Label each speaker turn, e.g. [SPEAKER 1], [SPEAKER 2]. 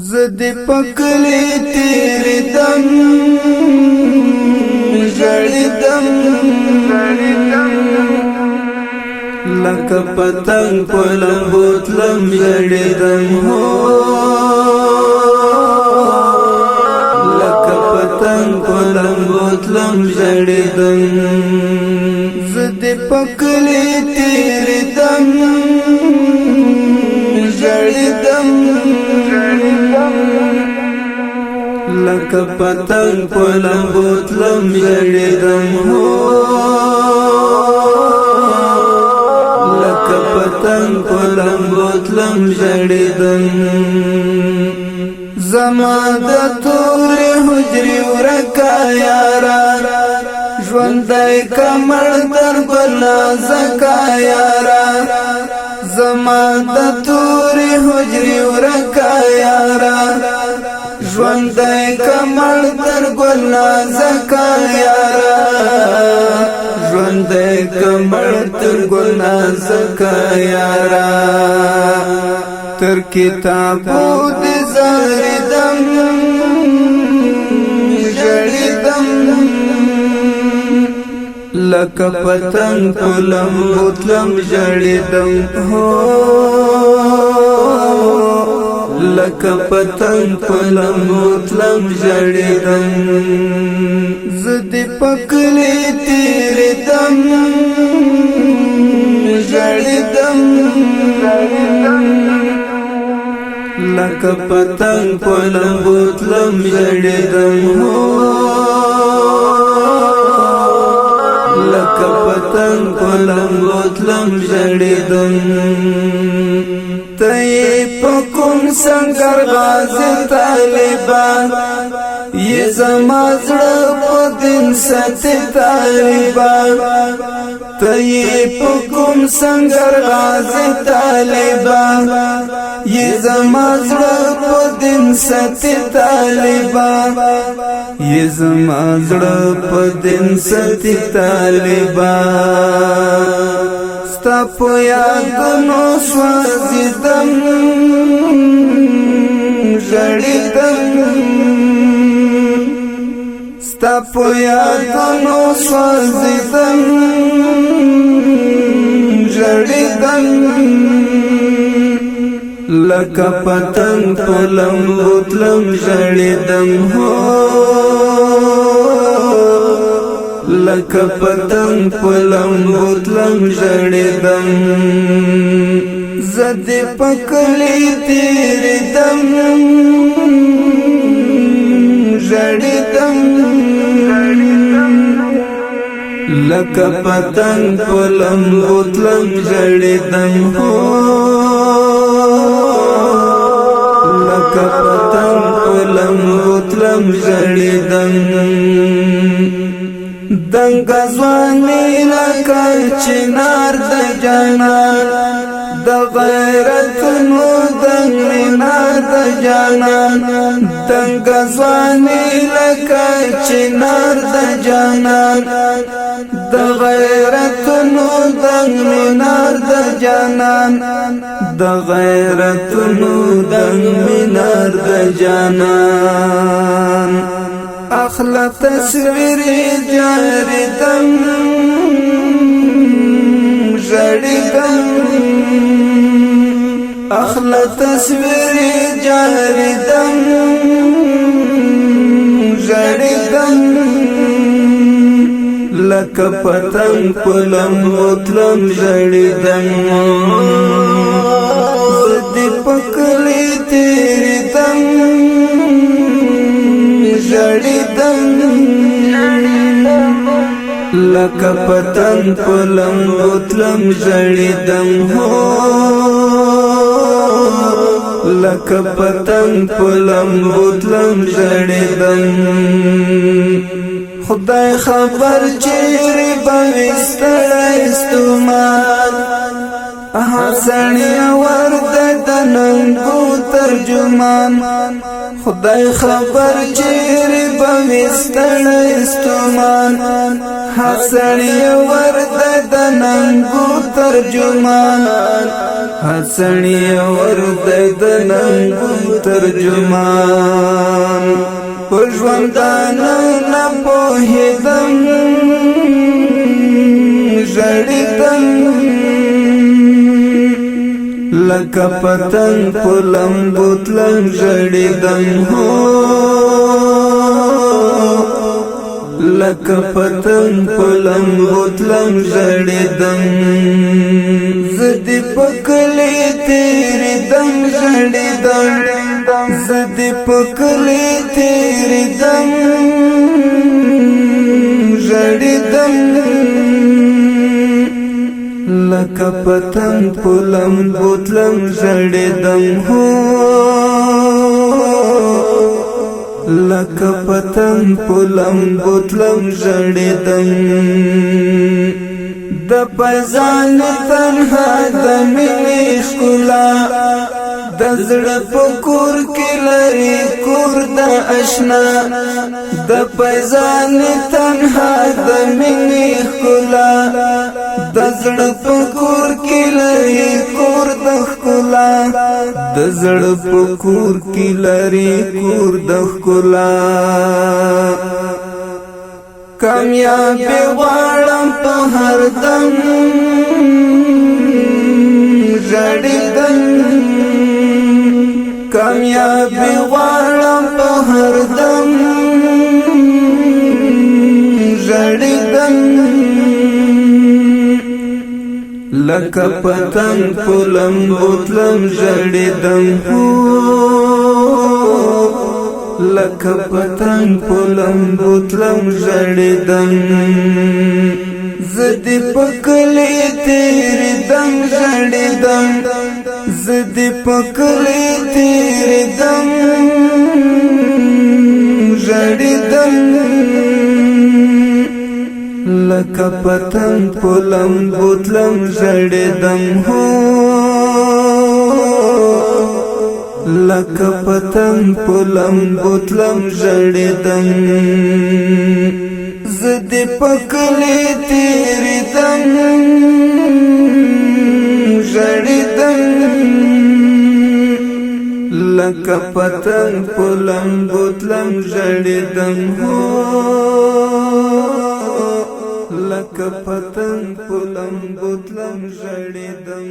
[SPEAKER 1] زد پکلی تیری دم جڑی دم لکه پتنگ پلم بوتلم جڑی دم ہو لکه پتنگ پلم بوتلم جڑی دم زد پکلی تیری دم جڑی دم لکه پتنگ پلم بوتلم جڑی دم ہو لکه پتنگ پلم بوتلم جڑی دم زما د تور حجری ورکا یارا ژوندی کمر در بلا زکا یارا زما د تور حجری ورکا یارا ژوندی کمر در بلا زکا یارا ژوندی کمر در بلا زکا یارا تر کتابو دی زاریدم جڑیدم لکه پتنگ پلم بوتلم جڑیدم ہو لکه پتنگ پلم بوتلم جڑیدم زد پکلی تیری دم جڑیدم لکه پتنگ پلم بوتلم جڑیدم ہو لکه پتنگ پلم بوتلم جڑیدم تی پکم سنگر غازی طالبان یہ زما زړه په دین ساتي طالبان تی پکم سنگر غازی طالبان یہ زما زړه په دین ساتي طالبان یہ زما زړه په دین ساتي طالبان ستا په یادونو سوځیدم ژړیدم ستا په یادونو سوځیدم ژړیدم لکه پتنگ پلم بوتلم جڑیدم ہو لکه پتنگ پلم بوتلم جڑیدم زد پکلی تیری دم جڑیدم لکه پتنگ پلم بوتلم جڑیدم ہو لکه پتنگ پلم بوتلم جڑیدم دنګ ځواني لکه چنار د جانان د غیرتونو دنګ مینار د جانان دنګ ځواني لکه چنار د جانان د غیرتونو دنګ مینار د جانان د غیرتونو دنګ مینار د جانان اخلا تصویر جاریدم جڑیدم اخلا تصویر جاریدم جڑیدم لکه پتنگ پلم بوتلم جڑیدم زد پکلی تیری دم جڑیدم لکه پتنگ پلم بوتلم جڑیدم ہو لکه پتنگ پلم بوتلم جڑیدم خدای خبر چیرې به وي ستړی ستومان حسنی ورد دننگو ترجمان خدای خبر چیر بوستن استمان حسنی ورد دننگو ترجمان حسنی ورد دننگو ترجمان پژوندانا نپوهیدم ژړیدم لکه پتنګ په لمبو تلم ژړیدم هو لکه پتنګ په لمبو تلم ژړیدم زه دې په کلي تېرېدم ژړیدم زه دې په کلي تېرېدم ژړیدم لکه پتنګ په لمبو تلم ژړیدم هو لکه پتنګ په لمبو تلم ژړیدم د پزان تنها د مینې ښکلا د زړه په کور کې لري کور د اشنا د پزان تنها د مینې ښکلا د زړه په کور کې لري کور د ښکلا د زړه په کور کې لري کور د ښکلا کامیابی غواړم په هر دم ژړیدم کامیابی غواړم په هر دم ژړیدم لکه پتنګ په لمبو تلم ژړیدم لکه پتنګ په لمبو تلم ژړیدم زه دې په کلي تېرېدم ژړیدم زه دې په کلي تېرېدم ژړیدم لکه پتنګ په لمبو تلم ژړیدم هو لکه پتنګ په لمبو تلم ژړیدم زه دې په کلي تېرېدم ژړیدم لکه پتنګ په لمبو تلم ژړیدم هو لکه پتنګ په لمبو تلم ژړیدم